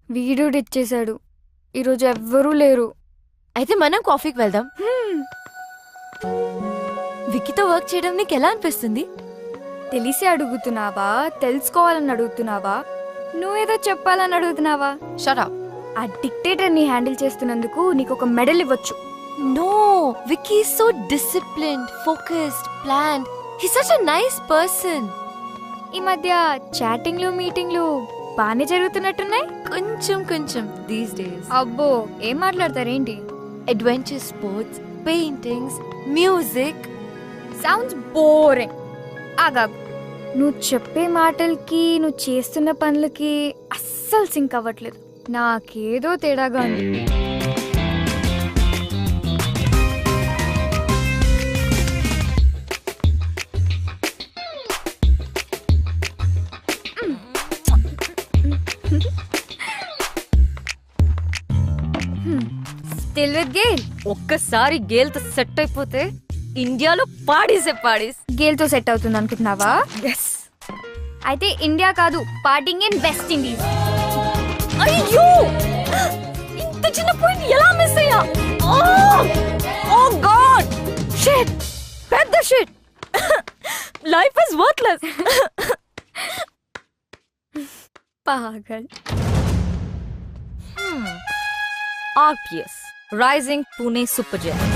Video ఇచ్చేశాడు. ఈరోజు ఎవ్వరూ లేరు. అయితే మనం కాఫీకి వెళ్దాం. విక్కీతో వర్క్ చేయడం నీకు ఎలా అనిపిస్తుంది? తెలిసి అడుగుతున్నావా, తెలుసుకోవాలని అడుగుతున్నావా, నువ్వేదో చెప్పాలని అడుగుతున్నావా? Shut up. ఆ డిక్టేటర్ని హ్యాండిల్ చేస్తున్నందుకు నీకు ఒక మెడల్ ఇవ్వచ్చు. No, Vicky is so disciplined, focused, planned. He's such a nice person. ఈ మధ్య చాటింగ్లు మీటింగ్లు బానే జరుగుతున్నట్టున్నాయి. కొంచెం these days. అబ్బో, ఏం మాట్లాడతారేంటి? Adventure sports, paintings, music. Sounds boring. ఆగాగు. నువ్వు చెప్పే మాటలకి నువ్వు చేస్తున్న పనులకి అస్సలు సింక్ అవ్వట్లేదు. నాకేదో తేడాగా ఉంది. Still with Gayle. ఒక్కసారి గేల్తో సెట్ అయిపోతే ఇండియాలో పాడేసే పాడేస్. గేల్తో సెట్ అవుతుంది అనుకుంటున్నావా? ఎస్. అయితే ఇండియా కాదు, పార్టింగ్ ఇన్ వెస్ట్ ఇండీస్. అయ్యో, ఇంత చిన్న పాయింట్ ఎలా మిస్ అయ్యా? ఓ గాడ్, షిట్, పెద్ద షిట్. Life is worthless. పాగల్. RPS, Rising Pune Super Giants.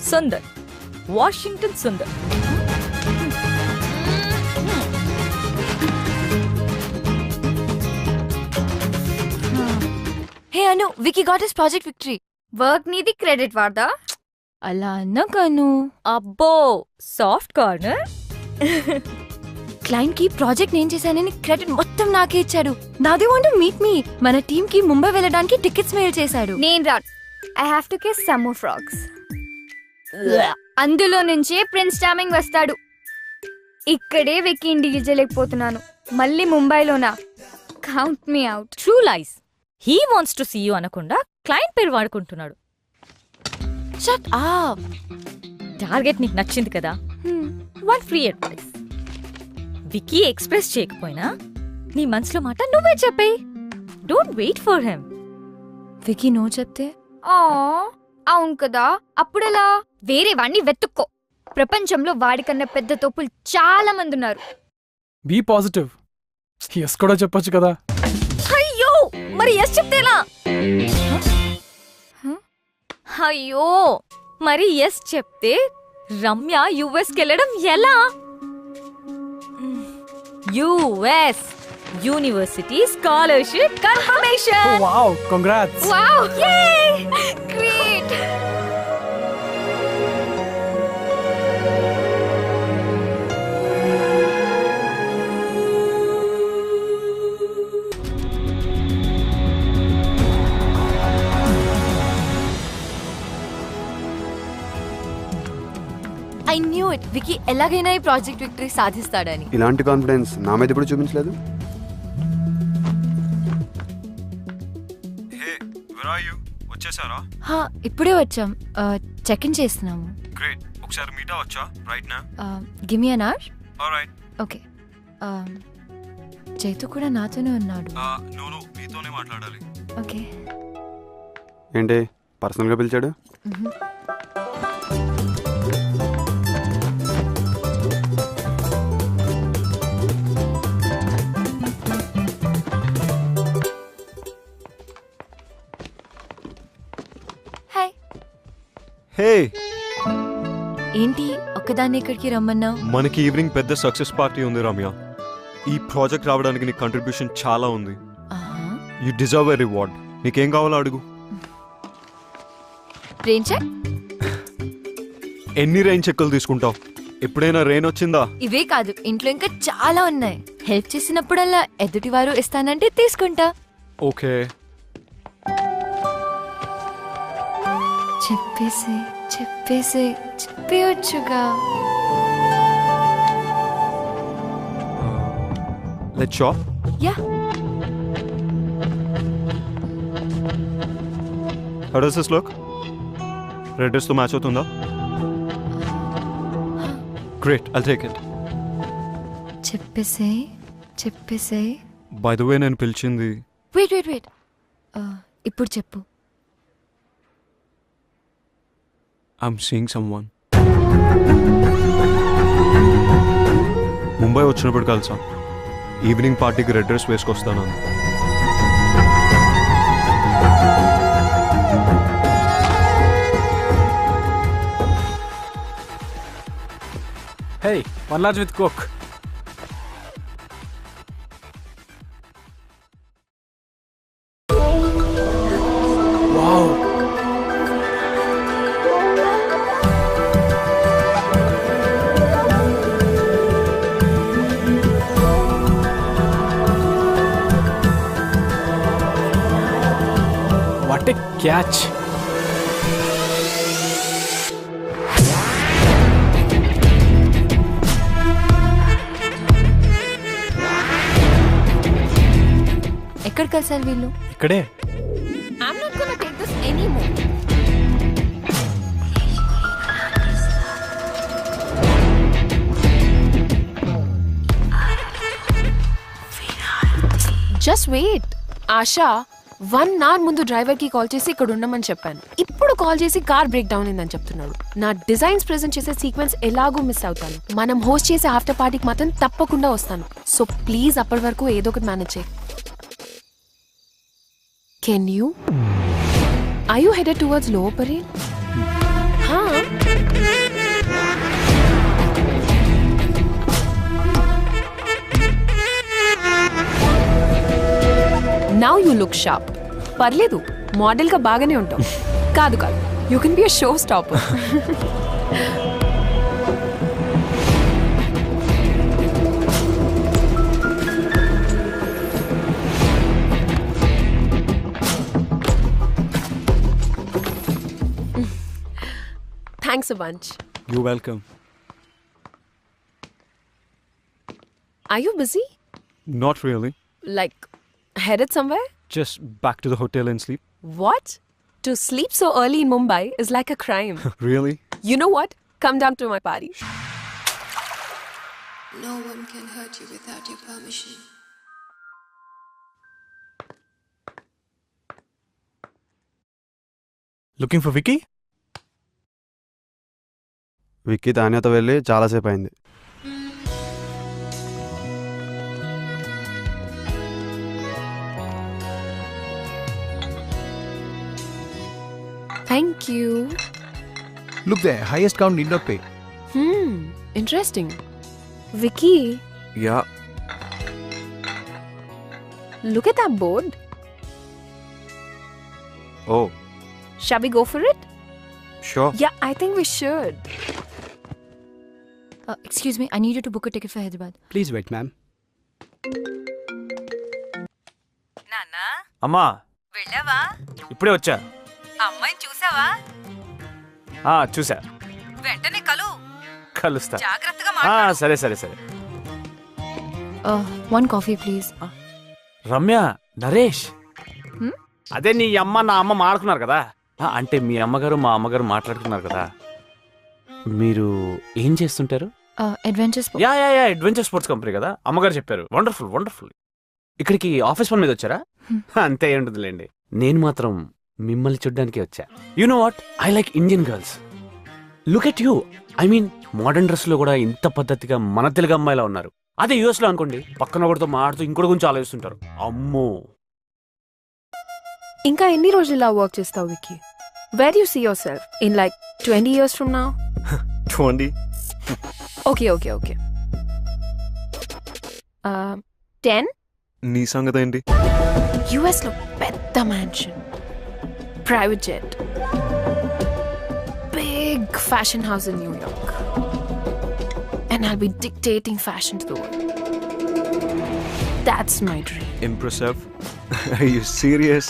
Sundar, Washington Sundar. Hey Anu, Vicky got his project victory. Work నీది, క్రెడిట్ వాడదా? అలా అన్నకను. అబ్బో, సాఫ్ట్ కార్నర్. క్లయింట్ కి ప్రాజెక్ట్ నేను చేశానని క్రెడిట్ మొత్తం నాకే ఇచ్చాడు. నాదే వాంట్ టు మీట్ మీ. మన టీమ్ కి ముంబై వెళ్ళడానికి టికెట్స్ మెయిల్ చేశాడు. నేను రాను. I have to kiss some more frogs. అందులో నుంచే ప్రిన్స్ చార్మింగ్ వస్తాడు. ఇక్కడే వెక్కి డీల్ చేయలేకపోతున్నాను. మళ్ళీ ముంబైలోనా? Count me out. True lies. He wants to see you అనకుండా క్లయింట్ పేరు వాడుకుంటున్నాడు. Shut up. టార్గెట్ నీకు నచ్చింది కదా, one free advice. Vicky express చేయకపోయినా నీ మనసులో మాట నువ్వే చెప్పేయ్. Don't wait for him. Vicky no చెప్తే? అవును కదా, అప్పుడెలా? వేరే వాణ్ణి వెతుక్కో. ప్రపంచంలో వాడికన్నా పెద్ద తోపులు చాలా మంది ఉన్నారు. Be positive. ఎస్ కూడా చెప్పొచ్చు కదా. అయ్యో, మరి ఎస్ చెప్తేలా? అయ్యో, మరి ఎస్ చెప్తే రమ్య యుఎస్కి వెళ్ళడం ఎలా? US university scholarship confirmation. Wow, congrats. Wow, yay, great. I knew it. Vicky ఎలాగైనా ఈ ప్రాజెక్ట్ విక్టరీ సాధిస్తాడని. ఇలాంటి కాన్ఫిడెన్స్ నా మీద ఇప్పుడు చూపించలేదు. వచ్చేసారా? ఇప్పుడే వచ్చాం. చెక్ ఇన్ చేస్తున్నాము. గ్రేట్. ఒకసారి మీట్ అవ్వచ్చా రైట్ నా? Give me an hour. Alright. Okay. Chaitu కూడా నాతోనే ఉన్నాడు. నో మీతోనే మాట్లాడాలి. ఓకే. ఏంటి పర్సనల్గా పిలిచాడు? హే, ఏంటి ఒక్కదాన్ని ఇక్కడికి రమ్మన్నావు? మనకి ఈవినింగ్ పెద్ద సక్సెస్ పార్టీ ఉంది రమ్య. ఈ ప్రాజెక్ట్ రావడానికి నీ కంట్రిబ్యూషన్ చాలా ఉంది. You deserve a reward. నీకేం కావాలో అడుగు. Rain check? ఎన్ని రెయిన్ చెక్కులు తీసుకుంటావు? ఎప్పుడైనా రెయిన్ వచ్చిందా? ఇవే కాదు, ఇంట్లో ఇంకా చాలా ఉన్నాయి. హెల్ప్ చేసినప్పుడల్లా ఎదుటివారు ఇస్తానంటే తీసుకుంటా. ఓకే. చెప్పేయొచ్చుగా. Let's shop. Yeah. How does this look? Red dress తో మ్యాచ్ అవుతుందా? Great, I'll take it. చెప్పేసే బై ద వే నేను పిలిచింది వెయిట్ ఇప్పుడు చెప్పు. I'm seeing someone. ముంబై వచ్చినప్పుడు కలిసాం. ఈవినింగ్ పార్టీకి రెడ్ డ్రెస్ వేసుకొస్తాను. Hey, one large with Coke. Wow. What a catch. ఎక్కడ కలిసారు వీళ్ళు? ఇక్కడే. I'm not gonna take this anymore. Just wait. Asha 1 hour ముందు డ్రైవర్ కి కాల్ చేసి ఇక్కడ ఉండమని చెప్పాను. ఇప్పుడు కాల్ చేసి కార్ బ్రేక్ డౌన్ అయిందని చెప్తున్నాడు. నా డిజైన్స్ ప్రెజెంట్ చేసే సీక్వెన్స్ ఎలాగో మిస్ అవుతాను. మనం హోస్ట్ చేసే ఆఫ్టర్ పార్టీకి మాత్రం తప్పకుండా వస్తాను. సో ప్లీజ్ అప్పటి వరకు ఏదో ఒకటి మేనేజ్ చేయి. Can you? Are you headed towards Lower Parel? Now you look sharp. పర్లేదు, మోడల్ గా బాగానే ఉంటావు. కాదు you can be a show stopper. Thanks a bunch. You're welcome. Are you busy? Not really. Like, headed somewhere? Just back to the hotel and sleep. What? To sleep so early in Mumbai is like a crime. Really? You know what? Come down to my party. No one can hurt you without your permission. Looking for Vicky? Vicky తాన్యాతో వెళ్ళి చాలాసేపు అయింది. Thank you. Look there, highest count need not pay. Interesting. Vicky, yeah, look at that board. Oh Shall we go for it? Sure. Yeah, I think we should. Excuse me, I need you to book a ticket for Hyderabad. Please wait, ma'am. నాన్నా అమ్మా, వెళ్ళావా? ఇప్పుడే వచ్చా. అమ్మాయిని చూసావా? చూసా. వెంటనే కలుస్తా. జాగ్రత్తగా మాట్లాడు. సరే సరే సరే. One coffee, please. Ramya, Naresh, అదే నీ అమ్మ నా అమ్మ మాట్లాడుకున్నారు కదా. అంటే మీ అమ్మగారు మా అమ్మగారు మాట్లాడుకున్నారు కదా. మీరు ఏం చేస్తుంటారు? Adventure sport. Yeah adventure sports company కదా, అమ్మగారు చెప్పారు. Wonderful wonderful. ఇక్కడికి ఆఫీస్ పని మీద వచ్చారా? అంతే ఉంటుందిలేండి. నేను మాత్రం మిమ్మల్ని చూడ్డానికి వచ్చా. You know what, I like Indian girls. Look at you. I mean modern dress లో కూడా ఇంత పద్ధతిగా మన తెలుగు అమ్మాయిలా ఉన్నారు. అదే యూఎస్ లో అనుకోండి, పక్కన ఒకటితో మాడుతూ ఇంకోటి గురించి ఆలోచిస్తుంటారు. అమ్మో. ఇంకా ఎన్ని రోజులు ఇలా వర్క్ చేస్తావు Vicky? Where do you see yourself? In like 20 years from now? 20? Okay. 10? నీ సంగతి ఏంటి? US లో పెద్ద mansion, private jet, big fashion house in New York, and I'll be dictating fashion to the world. That's my dream. Impressive. Are you serious?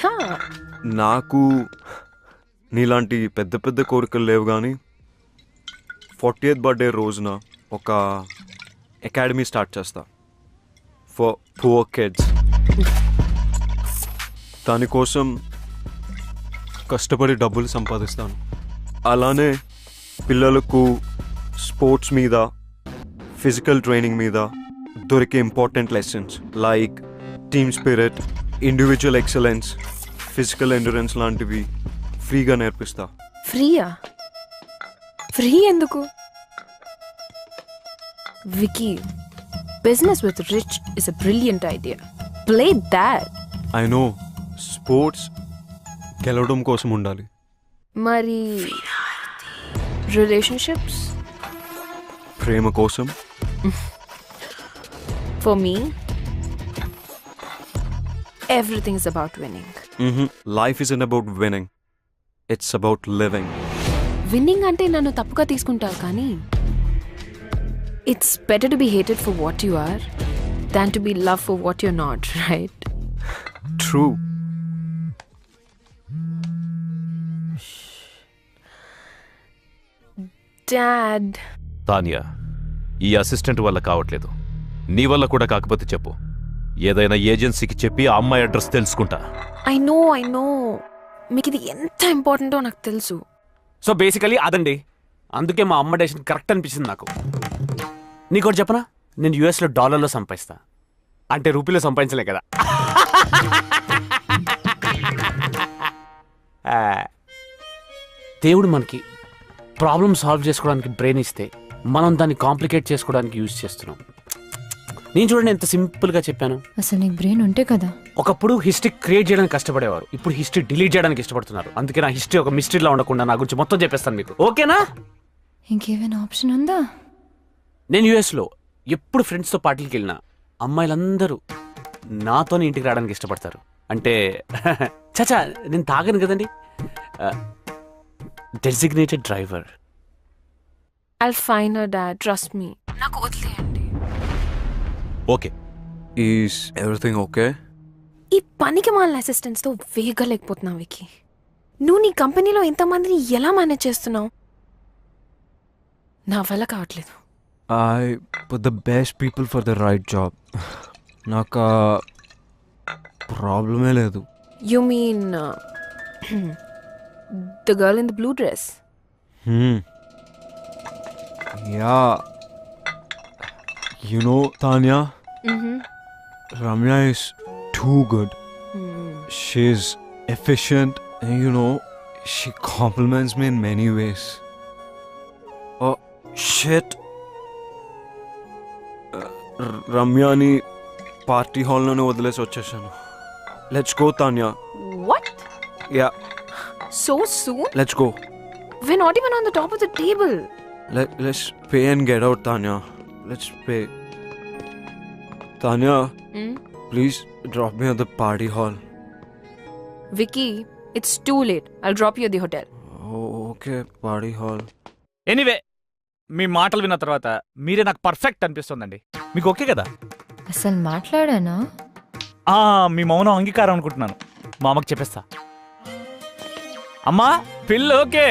Yeah. నాకు నీలాంటి పెద్ద పెద్ద కోరికలు లేవు, కానీ 40th బర్త్డే రోజున ఒక అకాడమీ స్టార్ట్ చేస్తా ఫర్ పువర్ కిడ్స్. దానికోసం కష్టపడి డబ్బులు సంపాదిస్తాను. అలానే పిల్లలకు స్పోర్ట్స్ మీద, ఫిజికల్ ట్రైనింగ్ మీద దొరికే important lessons like team spirit, individual excellence, physical endurance లాంటివి ఫ్రీగా నేర్పిస్తా. ఫ్రీయా? ఫ్రీ ఎందుకు? Vicky, business with rich is a brilliant idea. Play that. I know, sports గెలవడం కోసం ఉండాలి. మరి రిలేషన్షిప్స్? ప్రేమ కోసం. For me everything is about winning. Life is about winning, it's about living. Winning అంటే నన్ను తప్పుగా తీసుకుంటావు, కానీ it's better to be hated for what you are than to B love for what you not, right? True. Dad, Tania, ఈ assistant వల్ల కావట్లేదు. నీ వల్ల కూడా కాకపోతే చెప్పు, ఏదైనా ఏజెన్సీకి చెప్పి ఆ అమ్మాయి అడ్రస్ తెలుసుకుంటా. ఐ నో మీకు ఇది ఎంత ఇంపార్టెంటో నాకు తెలుసు. సో బేసికలీ అదండి. అందుకే మా అమ్మ డెసిషన్ కరెక్ట్ అనిపించింది నాకు. నీకోటి చెప్పనా, నేను యూఎస్లో డాలర్లో సంపాదిస్తా, అంటే రూపీలో సంపాదించలే కదా. దేవుడు మనకి ప్రాబ్లమ్ సాల్వ్ చేసుకోవడానికి బ్రెయిన్ ఇస్తే మనం దాన్ని కాంప్లికేట్ చేసుకోవడానికి యూజ్ చేస్తున్నాం. నేను చూడండి ఎంత సింపుల్గా చెప్పాను. అసలు నీకు బ్రెయిన్ ఉంటే కదా. ఒకప్పుడు హిస్టరీ క్రియేట్ చేయడానికి కష్టపడేవారు, ఇప్పుడు హిస్టరీ డిలీట్ చేయడానికి ఇష్టపడుతున్నారు. అందుకే నా హిస్టరీ ఒక మిస్టరీలా ఉండకుండా నా గురించి మొత్తం చెప్పేస్తాను మీకు, ఓకేనా? ఇంకేమైనా ఆప్షన్ ఉందా? నేను యూఎస్లో ఎప్పుడు ఫ్రెండ్స్తో పార్టీకి వెళ్ళినా అమ్మాయిలందరూ నాతోనే ఇంటికి రావడానికి ఇష్టపడతారు. అంటే చచా, నేను తాగను కదండి. Designated driver. I'll find her, Dad. Trust me. నాకు వదిలేయండి. ఓకే. Is everything okay? ఈ పనికి మాలిన అసిస్టెంట్స్తో వేగలేకపోతున్నావు వికీ. నువ్వు నీ కంపెనీలో ఇంతమందిని ఎలా మేనేజ్ చేస్తున్నావు? నా వల్ల కావట్లేదు. I put the best people for the right job. నాకు ప్రాబ్లమే లేదు. You mean the girl in the blue dress? Yeah. You know, Tanya, Ramya is too good. She's efficient and you know, she compliments me in many ways. Oh, shit. రమ్యాని party హాల్లోనే వదిలేసి వచ్చేసాను. Let's go Tanya. What? Yeah, So soon? let's go. We're not even on the top of the table. Let's pay and get out, Tanya. Let's pay. Tanya, please drop me at the party hall. Vicky, it's too late. I'll drop you at the hotel. Oh, okay, party hall. Anyway, మీ మాటలు విన్న తర్వాత మీరే నాకు perfect అనిపిస్తుందండి. మీకు okay కదా? అసలు మాట్లాడానా? మీ మౌనం అంగీకారం అనుకుంటున్నాను. మా అమ్మకి చెప్పేస్తా. అమ్మా, పిల్ల ఓకే.